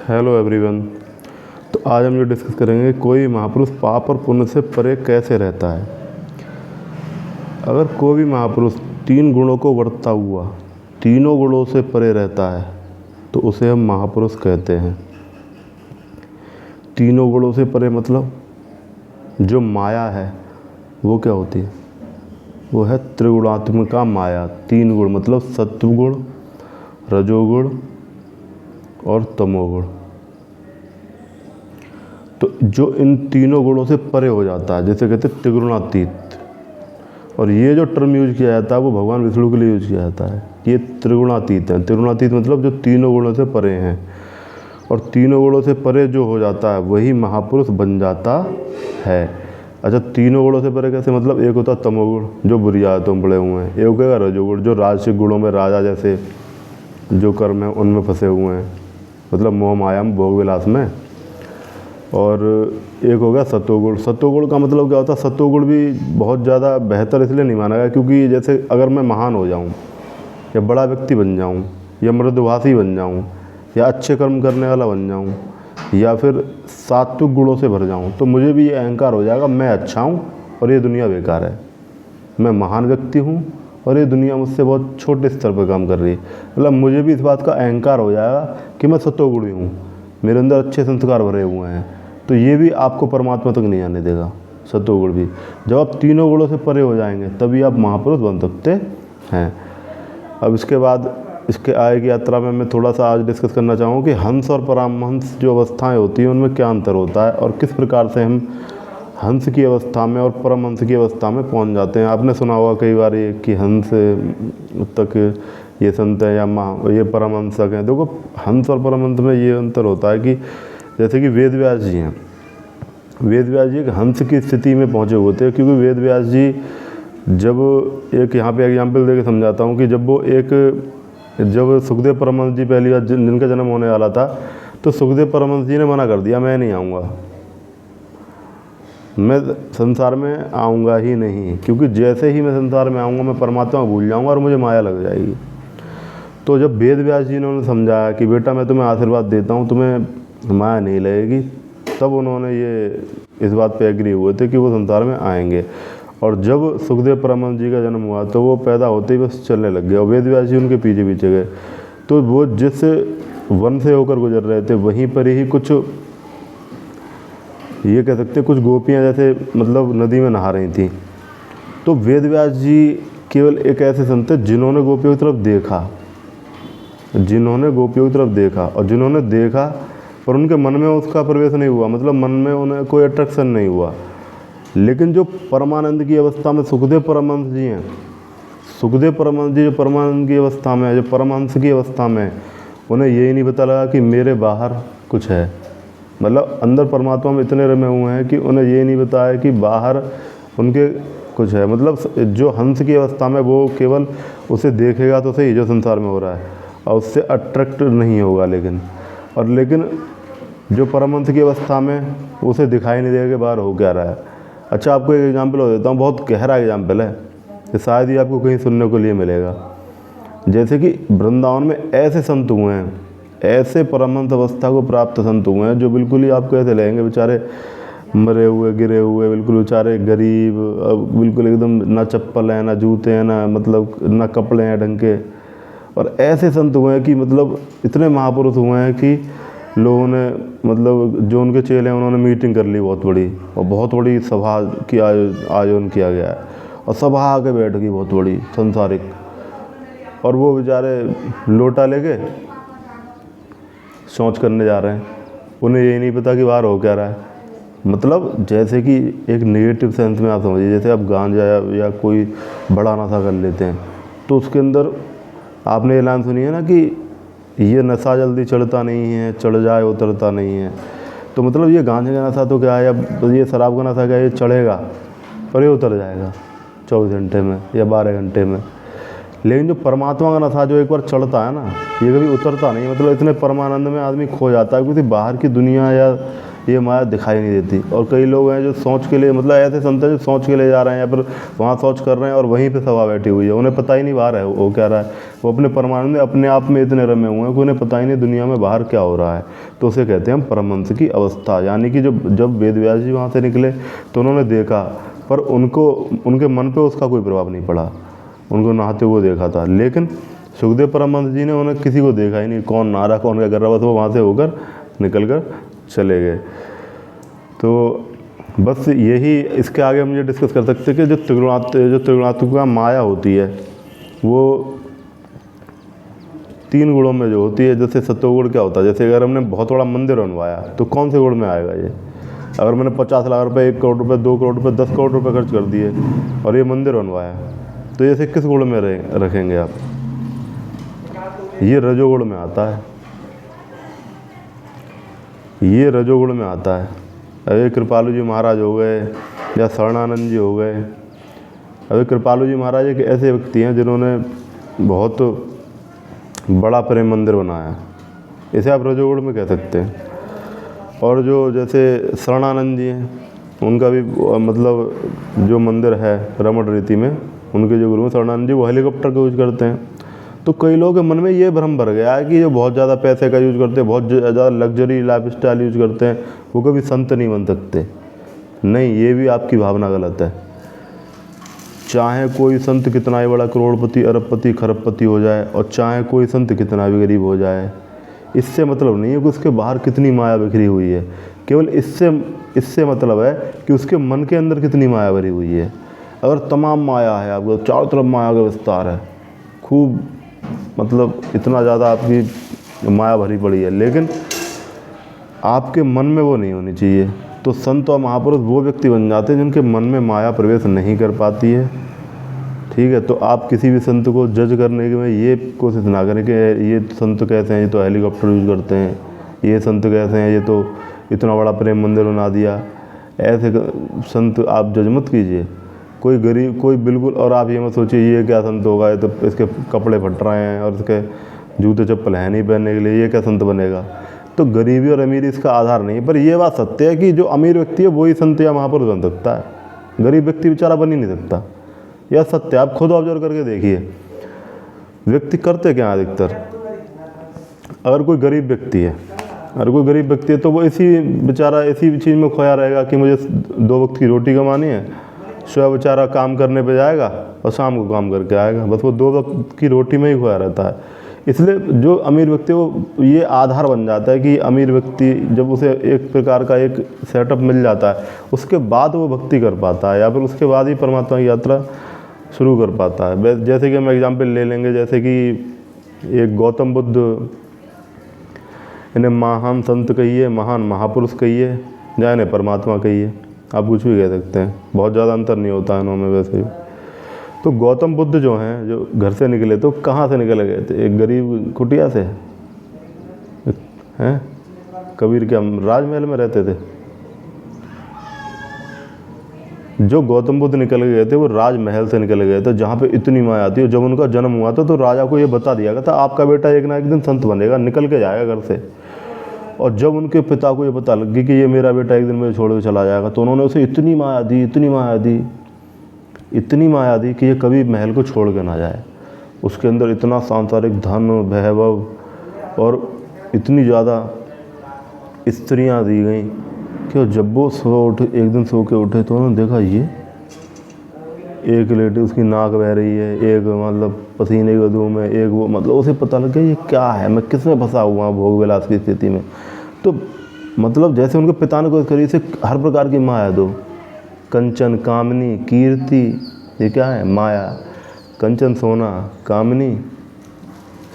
Hello everyone. तो आज हम जो डिस्कस करेंगे, कोई महापुरुष पाप और पुण्य से परे कैसे रहता है। अगर कोई भी महापुरुष तीन गुणों को वर्तता हुआ तीनों गुणों से परे रहता है तो उसे हम महापुरुष कहते हैं। तीनों गुणों से परे मतलब जो माया है वो क्या होती है, वो है त्रिगुणात्मिका माया। तीन गुण मतलब सत्वगुण, रजोगुण और तमोगुण। तो जो इन तीनों गुणों से परे हो जाता है, जैसे कहते हैं त्रिगुणातीत। और ये जो टर्म यूज किया जाता है वो भगवान विष्णु के लिए यूज किया जाता है। ये त्रिगुणातीत है। त्रिगुणातीत मतलब जो तीनों गुणों से परे हैं। और तीनों गुणों से परे जो हो जाता है वही महापुरुष बन जाता है। अच्छा, तीनों गुणों से परे कैसे मतलब, एक होता तमोगुण जो बुरी आदतों में पड़े हुए हैं, एक होगा रजोगुण जो राजसिक गुणों में राजा जैसे जो कर्म है उनमें फंसे हुए हैं, मतलब मोह माया में, भोग विलास में। और एक हो गया सत्वगुण। सत्वगुण का मतलब क्या होता है, सत्वगुण भी बहुत ज़्यादा बेहतर इसलिए नहीं माना गया क्योंकि जैसे अगर मैं महान हो जाऊं या बड़ा व्यक्ति बन जाऊं या मृदुभाषी बन जाऊं या अच्छे कर्म करने वाला बन जाऊं या फिर सात्विक गुणों से भर जाऊं तो मुझे भी ये अहंकार हो जाएगा, मैं अच्छा हूँ और ये दुनिया बेकार है। मैं महान व्यक्ति हूँ और ये दुनिया मुझसे बहुत छोटे स्तर पर काम कर रही है। मतलब मुझे भी इस बात का अहंकार हो जाएगा कि मैं सत्वगुणी हूँ, मेरे अंदर अच्छे संस्कार भरे हुए हैं। तो ये भी आपको परमात्मा तक नहीं आने देगा, सत्वगुण भी। जब आप तीनों गुणों से परे हो जाएंगे तभी आप महापुरुष बन सकते हैं। अब इसके बाद इसके आगे की यात्रा में मैं थोड़ा सा आज डिस्कस करना चाहूँगा कि हंस और परमहंस जो अवस्थाएँ होती हैं उनमें क्या अंतर होता है और किस प्रकार से हम हंस की अवस्था में और परमहंस की अवस्था में पहुंच जाते हैं। आपने सुना होगा कई बार ये कि हंस तक ये संत है या ये परमहंसक हैं। देखो, हंस और परमहंस में ये अंतर होता है कि जैसे कि वेद व्यास जी हैं, वेद व्यास जी एक हंस की स्थिति में पहुँचे होते हैं क्योंकि वेद व्यास जी जब एक यहाँ पे एग्जाम्पल दे के समझाता हूँ कि जब सुखदेव परमहंस जी पहली बार जिनका जन्म होने वाला था तो सुखदेव परमहंस जी ने मना कर दिया, मैं नहीं आऊँगा, मैं संसार में आऊँगा ही नहीं, क्योंकि जैसे ही मैं संसार में आऊँगा मैं परमात्मा को भूल जाऊँगा और मुझे माया लग जाएगी। तो जब वेद व्यास जी ने उन्हें समझाया कि बेटा मैं तुम्हें आशीर्वाद देता हूँ, तुम्हें माया नहीं लगेगी, तब उन्होंने ये इस बात पे एग्री हुए थे कि वो संसार में आएंगे। और जब सुखदेव परमहंस जी का जन्म हुआ तो वो पैदा होते ही बस चलने लग गए और वेद व्यास जी उनके पीछे पीछे गए। तो वो जिस वन से होकर गुजर रहे थे वहीं पर ही कुछ, ये कह सकते कुछ गोपियाँ जैसे मतलब नदी में नहा रही थी। तो वेद व्यास जी केवल एक ऐसे संत थे जिन्होंने गोपियों की तरफ देखा, और जिन्होंने देखा पर उनके मन में उसका प्रवेश नहीं हुआ, मतलब मन में उन्हें कोई अट्रैक्शन नहीं हुआ। लेकिन जो परमानंद की अवस्था में सुखदेव परमहंस जी हैं, सुखदेव परमहंस जी जो परमानंद की अवस्था में है, जो परमहंस की अवस्था में, उन्हें यही नहीं पता लगा कि मेरे बाहर कुछ है। मतलब अंदर परमात्मा में इतने रमे हुए हैं कि उन्हें ये नहीं पता है कि बाहर उनके कुछ है। मतलब जो हंस की अवस्था में वो केवल उसे देखेगा तो सही जो संसार में हो रहा है और उससे अट्रैक्ट नहीं होगा, लेकिन जो परमहंस की अवस्था में उसे दिखाई नहीं देगा कि बाहर हो क्या रहा है। अच्छा, आपको एक एग्जाम्पल हो देता हूँ, बहुत गहरा एग्जाम्पल है, कि शायद ही आपको कहीं सुनने को लिए मिलेगा। जैसे कि वृंदावन में ऐसे संत हुए हैं, ऐसे परमहंस अवस्था को प्राप्त संत हुए हैं जो बिल्कुल ही आपको ऐसे लगेंगे बेचारे मरे हुए गिरे हुए, बिल्कुल बेचारे गरीब, बिल्कुल एकदम ना चप्पल है ना जूते हैं ना मतलब ना कपड़े हैं ढंग के। और ऐसे संत हुए हैं कि मतलब इतने महापुरुष हुए हैं कि लोगों ने मतलब जो उनके चेले हैं उन्होंने मीटिंग कर ली बहुत बड़ी, और बहुत बड़ी सभा की आयोजन किया गया है और सभा आके बैठ गई बहुत बड़ी संसारिक, और वो बेचारे लोटा लेके शौच करने जा रहे हैं, उन्हें ये नहीं पता कि बाहर हो क्या रहा है। मतलब जैसे कि एक नेगेटिव सेंस में आप समझिए, जैसे आप गांजा या कोई बड़ा नशा कर लेते हैं तो उसके अंदर आपने ये लाइन सुनी है ना कि ये नशा जल्दी चढ़ता नहीं है, चढ़ जाए उतरता नहीं है। तो मतलब ये गांजे का नशा तो क्या है, या ये शराब का नशा क्या है, ये चढ़ेगा पर ये उतर जाएगा 24 घंटे में या 12 घंटे में। लेकिन जो परमात्मा का नशा जो एक बार चढ़ता है ना, ये कभी उतरता नहीं। मतलब इतने परमानंद में आदमी खो जाता है, क्योंकि बाहर की दुनिया या ये माया दिखाई नहीं देती। और कई लोग हैं जो सोच के लिए, मतलब ऐसे संत हैं जो सोच के लिए जा रहे हैं या फिर वहाँ सोच कर रहे हैं और वहीं पे सभा बैठी हुई है, उन्हें पता ही नहीं बाहर है वो क्या रहा है। वो अपने परमानंद में अपने आप में इतने रमे हुए हैं कि उन्हें पता ही नहीं दुनिया में बाहर क्या हो रहा है। तो उसे कहते हैं हम परमहंस की अवस्था। यानी कि जब वेद व्यास जी वहाँ से निकले तो उन्होंने देखा, पर उनके मन पर उसका कोई प्रभाव नहीं पड़ा, उनको नहाते हुए देखा था। लेकिन सुखदेव परमहंस जी ने उन्हें किसी को देखा ही नहीं, कौन नहा रहा कौन क्या कर रहा, बस वो वहाँ से होकर निकल कर चले गए। तो बस यही, इसके आगे हम ये डिस्कस कर सकते हैं कि जो त्रिगुणात्मिका माया होती है वो 3 गुणों में जो होती है। जैसे सत्वगुण क्या होता है, जैसे अगर हमने बहुत बड़ा मंदिर बनवाया तो कौन से गुण में आएगा ये। अगर मैंने 50 लाख रुपए, 1 करोड़ रुपए, 2 करोड़ रुपए, 10 करोड़ रुपए खर्च कर दिए और ये मंदिर बनवाया, तो ये किस गुण में रखेंगे आप। ये रजोगुण में आता है, ये रजोगुण में आता है। अभी कृपालु जी महाराज हो गए या शरणानंद जी हो गए। अभी कृपालु जी महाराज एक ऐसे व्यक्ति हैं जिन्होंने बहुत बड़ा प्रेम मंदिर बनाया, इसे आप रजोगुण में कह सकते हैं। और जो जैसे शरणानंद जी हैं, उनका भी मतलब जो मंदिर है रमण रीति में, उनके जो गुरु हैं शरणानंद जी, वो हेलीकॉप्टर का यूज करते हैं। तो कई लोगों के मन में ये भ्रम भर गया है कि जो बहुत ज़्यादा पैसे का यूज करते हैं, बहुत ज़्यादा लग्जरी लाइफ स्टाइल यूज करते हैं, वो कभी संत नहीं बन सकते। नहीं, ये भी आपकी भावना गलत है। चाहे कोई संत कितना ही बड़ा करोड़पति, अरबपति, खरबपति हो जाए, और चाहे कोई संत कितना भी गरीब हो जाए, इससे मतलब नहीं है कि उसके बाहर कितनी माया बिखरी हुई है। केवल इससे मतलब है कि उसके मन के अंदर कितनी माया भरी हुई है। अगर तमाम माया है, आपको चारों तरफ माया का विस्तार है, खूब मतलब इतना ज़्यादा आपकी माया भरी पड़ी है, लेकिन आपके मन में वो नहीं होनी चाहिए, तो संत और महापुरुष वो व्यक्ति बन जाते हैं जिनके मन में माया प्रवेश नहीं कर पाती है। ठीक है, तो आप किसी भी संत को जज करने में ये कोशिश ना करें कि ये संत कैसे हैं, ये तो हेलीकॉप्टर यूज करते हैं, ये संत कैसे हैं, ये तो इतना बड़ा प्रेम मंदिर बना दिया। ऐसे संत आप जज मत कीजिए। कोई गरीब, कोई बिल्कुल, और आप ये मत सोचिए ये क्या संत होगा, ये तो इसके कपड़े फट रहे हैं और इसके जूते चप्पल है नहीं पहनने के लिए, ये क्या संत बनेगा। तो गरीबी और अमीरी इसका आधार नहीं है। पर यह बात सत्य है कि जो अमीर व्यक्ति है वही संत या महापुरुष बन सकता है, गरीब व्यक्ति बेचारा बन ही नहीं सकता। यह सत्य, आप खुद ऑब्जर्व करके देखिए व्यक्ति करते क्या है अधिकतर। अगर कोई गरीब व्यक्ति है, तो वो इसी बेचारा इसी चीज़ में खोया रहेगा कि मुझे 2 वक्त की रोटी कमानी है। सुबह बेचारा काम करने पे जाएगा और शाम को काम करके आएगा, बस वो 2 वक्त की रोटी में ही खोया रहता है। इसलिए जो अमीर व्यक्ति वो ये आधार बन जाता है कि अमीर व्यक्ति जब उसे एक प्रकार का एक सेटअप मिल जाता है, उसके बाद वो भक्ति कर पाता है, या फिर उसके बाद ही परमात्मा की यात्रा शुरू कर पाता है। जैसे कि हम एग्जाम्पल ले लेंगे, जैसे कि एक गौतम बुद्ध, इन्हें महान संत कहिए, महान महापुरुष कहिए, या इन्हें परमात्मा कहिए, आप कुछ भी कह सकते हैं, बहुत ज़्यादा अंतर नहीं होता इनमें वैसे ही। तो गौतम बुद्ध जो हैं, जो घर से निकले तो कहाँ से निकल गए थे, एक गरीब कुटिया से हैं। कबीर क्या राजमहल में रहते थे। जो गौतम बुद्ध निकल गए थे वो राजमहल से निकल गए थे, जहाँ पे इतनी माया थी। और जब उनका जन्म हुआ था तो राजा को ये बता दिया गया था आपका बेटा एक ना एक दिन संत बनेगा, निकल के जाएगा घर से। और जब उनके पिता को ये पता लग गई कि ये मेरा बेटा एक दिन मुझे छोड़ के चला जाएगा, तो उन्होंने उसे इतनी माया दी कि ये कभी महल को छोड़ के ना जाए। उसके अंदर इतना सांसारिक धन, वैभव और इतनी ज़्यादा स्त्रियां दी गई कि जब वो एक दिन सो के उठे तो उन्होंने देखा ये एक लेडी, उसकी नाक बह रही है, एक मतलब पसीने के धूम है, एक वो, मतलब उसे पता लग गया ये क्या है, मैं किस में फंसा हुआ भोग विलास की स्थिति में। तो मतलब जैसे उनके पिता ने कोशिश करी इसे हर प्रकार की माया दो, कंचन, कामनी, कीर्ति, ये क्या है माया। कंचन सोना, कामनी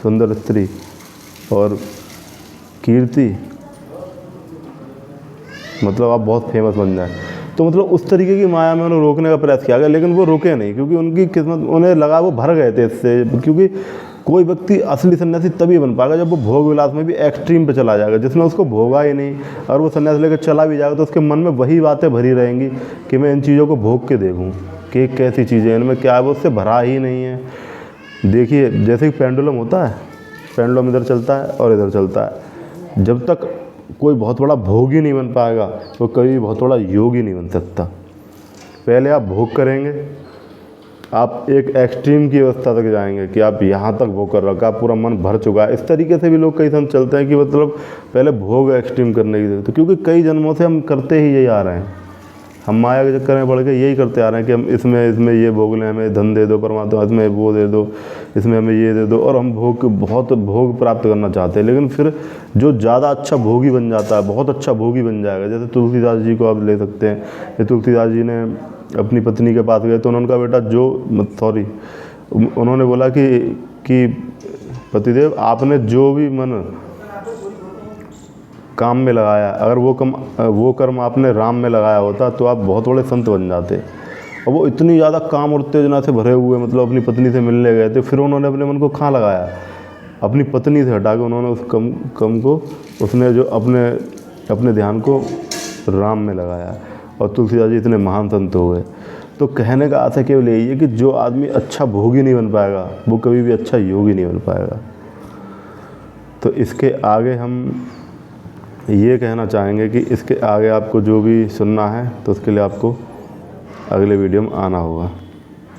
सुंदर स्त्री, और कीर्ति मतलब आप बहुत फेमस बन जाए। तो मतलब उस तरीके की माया में उन्हें रोकने का प्रयास किया गया, लेकिन वो रुके नहीं, क्योंकि उनकी किस्मत, उन्हें लगा वो भर गए थे इससे। क्योंकि कोई व्यक्ति असली सन्यासी तभी बन पाएगा जब वो भोग विलास में भी एक्सट्रीम पे चला जाएगा, जिसने उसको भोगा ही नहीं, और वो सन्यास लेकर चला भी जाएगा तो उसके मन में वही बातें भरी रहेंगी कि मैं इन चीज़ों को भोग के देखूँ कि कैसी चीज़ें हैं, इनमें क्या है, वो उससे भरा ही नहीं है। देखिए जैसे कि पेंडुलम होता है, पेंडुलम इधर चलता है और इधर चलता है, जब तक कोई बहुत बड़ा भोगी नहीं बन पाएगा, वो कभी बहुत बड़ा योगी नहीं बन सकता। पहले आप भोग करेंगे, आप एक एक्सट्रीम की अवस्था तक जाएंगे कि आप यहाँ तक भोग कर रखा, पूरा मन भर चुका है। इस तरीके से भी लोग कई समय चलते हैं कि मतलब पहले भोग एक्सट्रीम करने की ज़रूरत है, क्योंकि कई जन्मों से हम करते ही यही आ रहे हैं। हम माया के चक्कर में पड़ के यही करते आ रहे हैं कि हम इसमें ये भोग लें, हमें धन दे दो परमात्मा, इसमें वो दे दो, इसमें हमें ये दे दो, और हम बहुत भोग प्राप्त करना चाहते हैं। लेकिन फिर जो ज़्यादा अच्छा भोगी बन जाता है, बहुत अच्छा भोगी बन जाएगा, जैसे तुलसीदास जी को आप ले सकते हैं। ये तुलसीदास जी ने अपनी पत्नी के पास गए तो उनका बेटा उन्होंने बोला कि पतिदेव, आपने जो भी मन काम में लगाया, अगर वो कर्म आपने राम में लगाया होता तो आप बहुत बड़े संत बन जाते। और वो इतनी ज़्यादा काम और उत्तेजना से भरे हुए, मतलब अपनी पत्नी से मिलने गए थे, फिर उन्होंने अपने मन को कहाँ लगाया, अपनी पत्नी से हटा के उन्होंने उस कम को, उसने जो अपने ध्यान को राम में लगाया, और तुलसीदास जी इतने महान संत हो गए। तो कहने का अर्थ केवल यही है कि जो आदमी अच्छा भोगी नहीं बन पाएगा, वो कभी भी अच्छा योगी नहीं बन पाएगा। तो इसके आगे हम ये कहना चाहेंगे कि इसके आगे आपको जो भी सुनना है तो उसके लिए आपको अगले वीडियो में आना होगा।